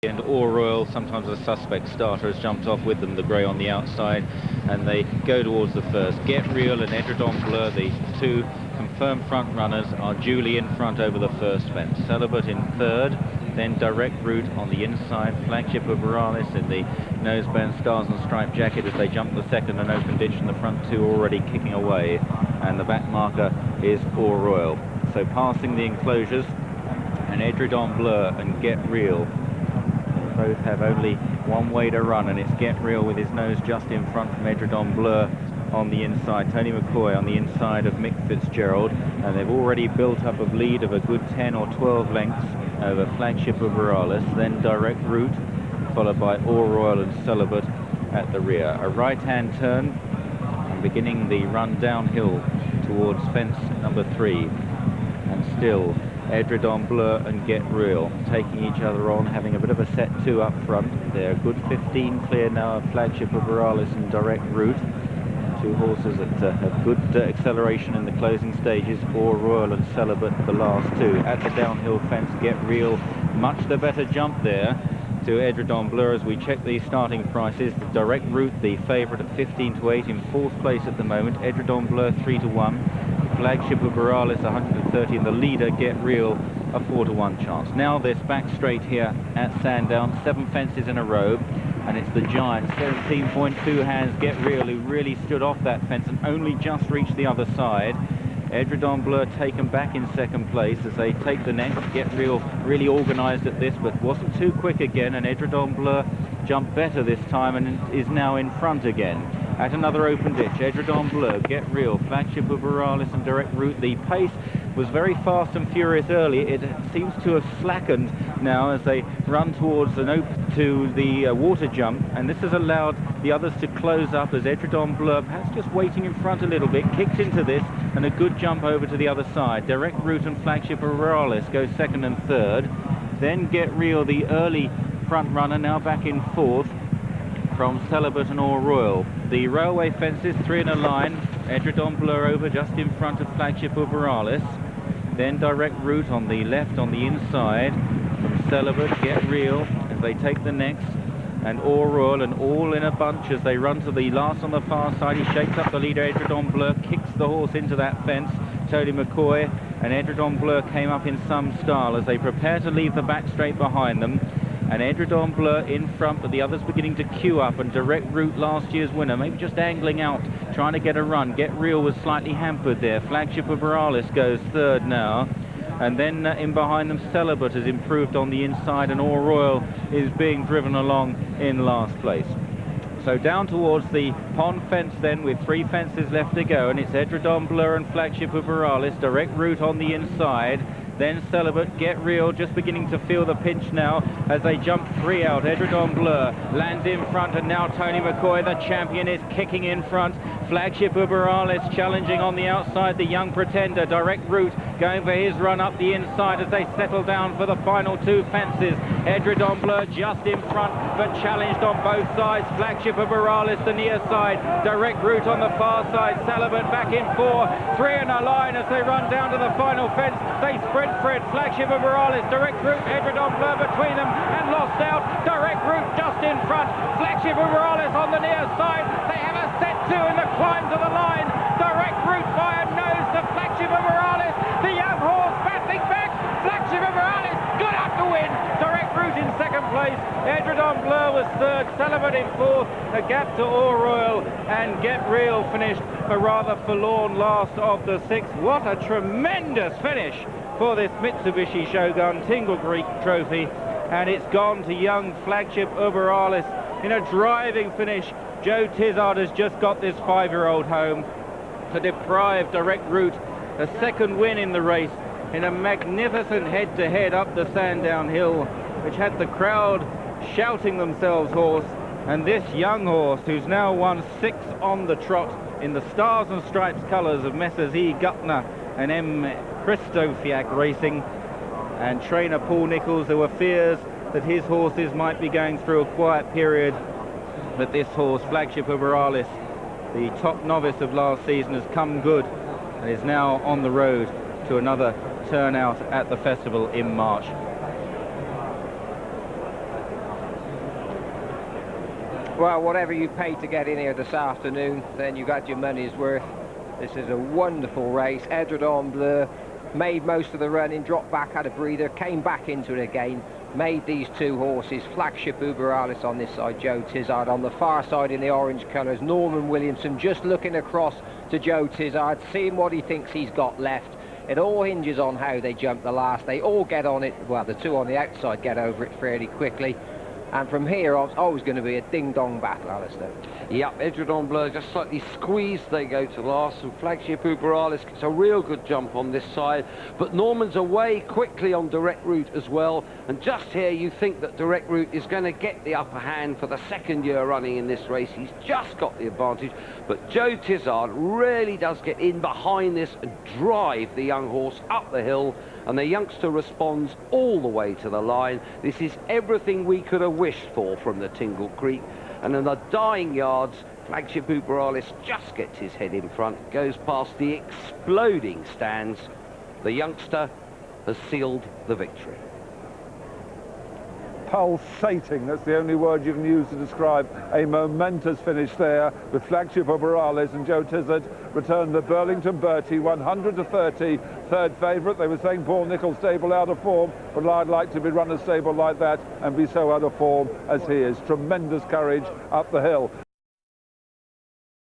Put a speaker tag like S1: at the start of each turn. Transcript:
S1: and Ore Royal, sometimes a suspect starter, has jumped off with them, the grey on the outside, and they go towards the first. Get Real and Edredon Bleu, the two confirmed front runners, are duly in front over the first fence. Celibate in third, then Direct Route on the inside. Flagship Uberalles in the noseband stars and striped jacket as they jump the second and open ditch, and the front two already kicking away, and the back marker is Ore Royal. So passing the enclosures, and Edredon Bleu and Get Real both have only one way to run, and it's Get Real with his nose just in front from Edredon Bleu on the inside. Tony McCoy on the inside of Mick Fitzgerald, and they've already built up a lead of a good 10 or 12 lengths over Flagship Uberalles, then Direct Route, followed by Ore Royal and Celibate at the rear. A right-hand turn, and beginning the run downhill towards fence number 3, and still Edredon Bleu and Get Real taking each other on, having a bit of a set 2 up front. They're a good 15 clear now of Flagship Uberalles and Direct Route. Two horses that have good acceleration in the closing stages. Ore Royal and Celibate, the last two. At the downhill fence, Get Real, much the better jump there to Edredon Bleu as we check the starting prices. The Direct Route, the favourite at 15 to 8, in 4th place at the moment. Edredon Bleu 3 to 1. Flagship Uberalles 130, and the leader Get Real a 4 to 1 chance. Now this back straight here at Sandown, 7 fences in a row, and it's the giant 17.2 hands Get Real who really stood off that fence and only just reached the other side. Edredon Bleu taken back in 2nd place as they take the next. Get Real really organised at this, but wasn't too quick again, and Edredon Bleu jumped better this time and is now in front again. At another open ditch, Edredon Bleu, Get Real, Flagship Uberalles and Direct Route. The pace was very fast and furious early. It seems to have slackened now as they run towards the water jump, and this has allowed the others to close up as Edredon Bleu, perhaps just waiting in front a little bit, kicks into this, and a good jump over to the other side. Direct Route and Flagship Uberalles go 2nd and 3rd. Then Get Real, the early front runner, now back in 4th from Celibate and Ore Royal. The railway fences, 3 in a line. Edredon Bleu over just in front of Flagship Uberalles. Then Direct Route on the left on the inside from Celibate, Get Real as they take the next, and Ore Royal, and all in a bunch as they run to the last on the far side. He shakes up the leader, Edredon Bleu, kicks the horse into that fence. Tony McCoy and Edredon Bleu came up in some style as they prepare to leave the back straight behind them. And Edredon Bleu in front, but the others beginning to queue up, and Direct Route, last year's winner, maybe just angling out, trying to get a run. Get Real was slightly hampered there. Flagship Uberalles goes 3rd now. And then in behind them, Celibate has improved on the inside, and Ore Royal is being driven along in last place. So down towards the pond fence then, with 3 fences left to go, and it's Edredon Bleu and Flagship Uberalles, Direct Route on the inside. Then Celibate, Get Real just beginning to feel the pinch now as they jump 3 out. Edredon Bleu lands in front, and now Tony McCoy, the champion, is kicking in front. Flagship Uberalles challenging on the outside, the young pretender. Direct Route going for his run up the inside as they settle down for the final 2 fences. Edredon Bleu just in front, but challenged on both sides. Flagship Uberalles the near side, Direct Route on the far side. Celibate back in 4, 3 in a line as they run down to the final fence. They sprint for it. Flagship Uberalles, Direct Route, Edredon Bleu between them and lost out. Direct Route just in front. Flagship Uberalles on the near side. They have a set 2 in the climb to the line. Direct Route by a nose to Flagship Uberalles. The young horse battling back. Flagship Uberalles good up to win. Direct Route in 2nd place. Edredon Bleu was 3rd. Celibate in 4th. A gap to Ore Royal, and Get Real finished a rather forlorn last of the 6th. What a tremendous finish for this Mitsubishi Shogun Tingle Greek trophy, and it's gone to young Flagship Uberalles in a driving finish. Joe Tizard has just got this 5-year-old home to deprive Direct Route a 2nd win in the race in a magnificent head-to-head up the Sandown Hill, which had the crowd shouting themselves hoarse. And this young horse, who's now won 6 on the trot in the Stars and Stripes colours of Messrs E. Gutner and M. Christofiak Racing, and trainer Paul Nichols, there were fears that his horses might be going through a quiet period, but this horse, Flagship Uberalles, the top novice of last season, has come good and is now on the road to another turnout at the festival in March.
S2: Well, whatever you paid to get in here this afternoon, then you got your money's worth. This is a wonderful race. Edredon Bleu made most of the running, dropped back, had a breather, came back into it again, made these two horses. Flagship Uberalles on this side, Joe Tizard on the far side in the orange colours. Norman Williamson just looking across to Joe Tizard, seeing what he thinks he's got left. It all hinges on how they jump the last. They all get on it, well, the two on the outside get over it fairly quickly. And from here on, it's always going to be a ding-dong battle, Alistair.
S3: Yep, Edredon Bleu just slightly squeezed, they go to last, and Flagship Uberalles gets a real good jump on this side, but Norman's away quickly on Direct Route as well, and just here you think that Direct Route is going to get the upper hand for the second year running in this race. He's just got the advantage, but Joe Tizard really does get in behind this and drive the young horse up the hill, and the youngster responds all the way to the line. This is everything we could have wished for from the Tingle Creek. And in the dying yards, Flagship Uberalles just gets his head in front, goes past the exploding stands. The youngster has sealed the victory.
S4: Pulsating, that's the only word you can use to describe a momentous finish there, with Flagship Uberalles and Joe Tizard returned the Burlington Bertie 100 to 30, third favourite. They were saying Paul Nicholls stable out of form, but I'd like to be run a stable like that and be so out of form as he is. Tremendous courage up the hill.